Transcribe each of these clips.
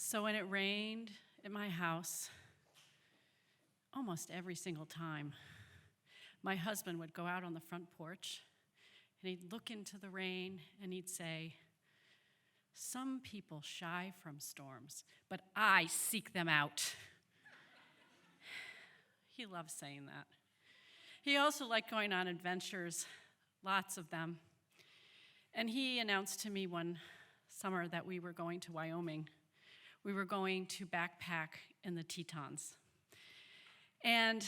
So when it rained at my house, almost every single time, my husband would go out on the front porch and he'd look into the rain and he'd say, "Some people shy from storms, but I seek them out." He loved saying that. He also liked going on adventures, lots of them. And he announced to me one summer that we were going to Wyoming. We were going to backpack in the Tetons. And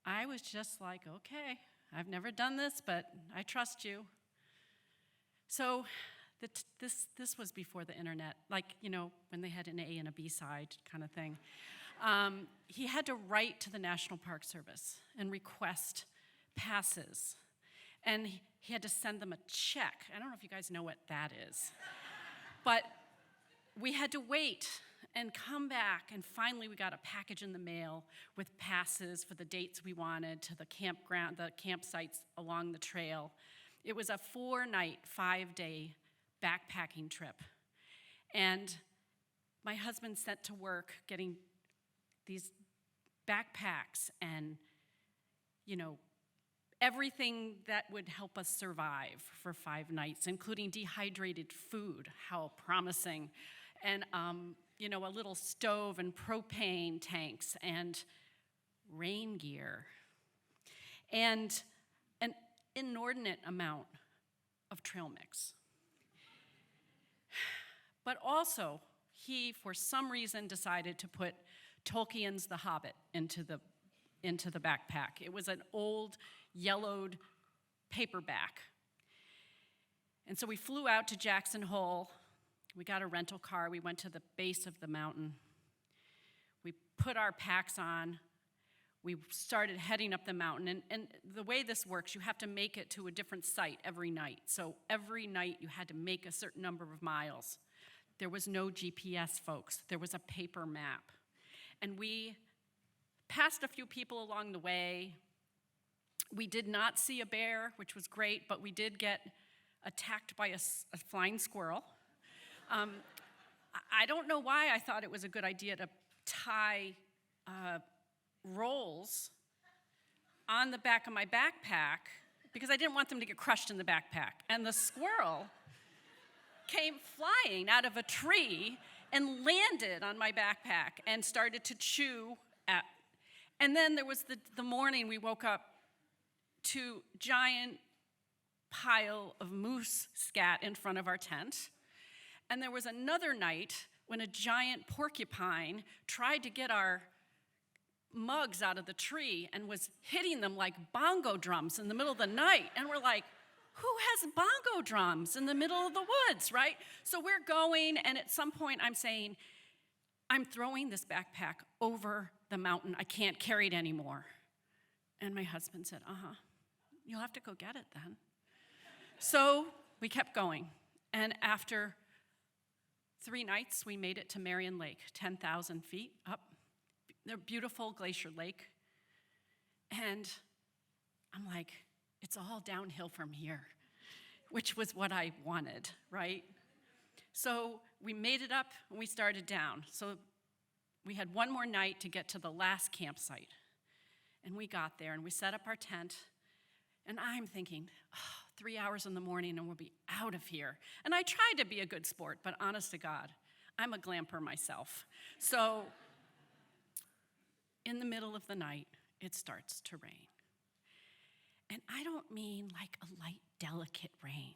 I was just like, okay, I've never done this, but I trust you. So this was before the internet, like, when they had an A and a B side kind of thing. He had to write to the National Park Service and request passes. And he had to send them a check. I don't know if you guys know what that is. But we had to wait and come back, and finally we got a package in the mail with passes for the dates we wanted to the campground, the campsites along the trail. It was a 4-night, 5-day backpacking trip. And my husband set to work getting these backpacks and, everything that would help us survive for 5 nights, including dehydrated food, how promising, and a little stove and propane tanks and rain gear, and an inordinate amount of trail mix. But also, he, for some reason, decided to put Tolkien's The Hobbit into the backpack. It was an old, yellowed paperback. And so we flew out to Jackson Hole. We got a rental car. We went to the base of the mountain. We put our packs on. We started heading up the mountain. And the way this works, you have to make it to a different site every night. So every night you had to make a certain number of miles. There was no GPS, folks. There was a paper map. And we passed a few people along the way. We did not see a bear, which was great, but we did get attacked by a flying squirrel. I don't know why I thought it was a good idea to tie rolls on the back of my backpack because I didn't want them to get crushed in the backpack. And the squirrel came flying out of a tree and landed on my backpack and started to chew at. And then there was the morning we woke up to giant pile of moose scat in front of our tent. And there was another night when a giant porcupine tried to get our mugs out of the tree and was hitting them like bongo drums in the middle of the night. And we're like, who has bongo drums in the middle of the woods, right? So we're going, and at some point I'm saying, I'm throwing this backpack over the mountain. I can't carry it anymore. And my husband said, you'll have to go get it then. So we kept going. And after 3 nights, we made it to Marion Lake, 10,000 feet up. A beautiful glacier lake. And I'm like, it's all downhill from here, which was what I wanted, right? So we made it up and we started down. So we had one more night to get to the last campsite. And we got there and we set up our tent. And I'm thinking, 3 hours in the morning and we'll be out of here. And I tried to be a good sport, but honest to God, I'm a glamper myself. So in the middle of the night, it starts to rain. And I don't mean like a light, delicate rain.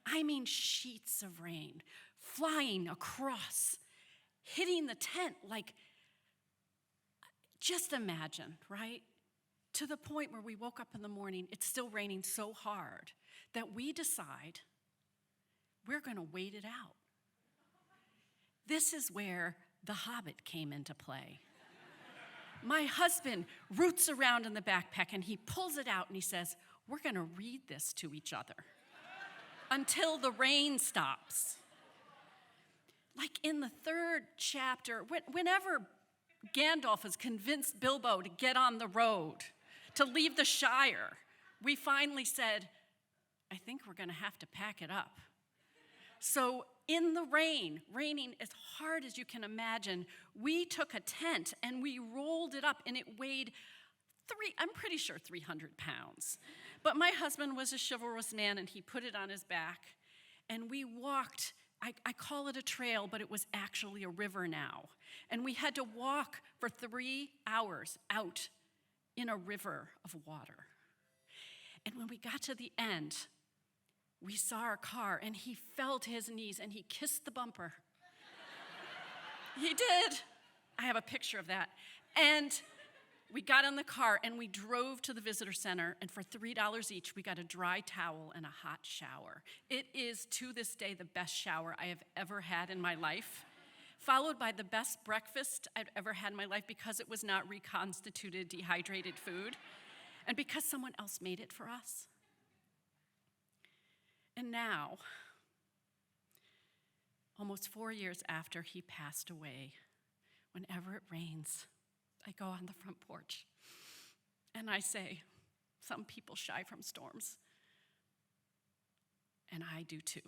I mean sheets of rain flying across, hitting the tent like, just imagine, right? To the point where we woke up in the morning, it's still raining so hard that we decide we're going to wait it out. This is where The Hobbit came into play. My husband roots around in the backpack and he pulls it out and he says, we're going to read this to each other until the rain stops. Like in the 3rd chapter, whenever Gandalf has convinced Bilbo to get on the road, to leave the Shire, we finally said, I think we're going to have to pack it up. So in the rain, raining as hard as you can imagine, we took a tent and we rolled it up, and it weighed I'm pretty sure 300 pounds. But my husband was a chivalrous man, and he put it on his back, and we walked. I call it a trail, but it was actually a river now. And we had to walk for 3 hours out in a river of water. And when we got to the end, we saw our car, and he fell to his knees, and he kissed the bumper. He did. I have a picture of that. And we got in the car, and we drove to the visitor center, and for $3 each, we got a dry towel and a hot shower. It is, to this day, the best shower I have ever had in my life, followed by the best breakfast I've ever had in my life because it was not reconstituted, dehydrated food, and because someone else made it for us. And now, almost 4 years after he passed away, whenever it rains, I go on the front porch and I say, some people shy from storms, and I do too.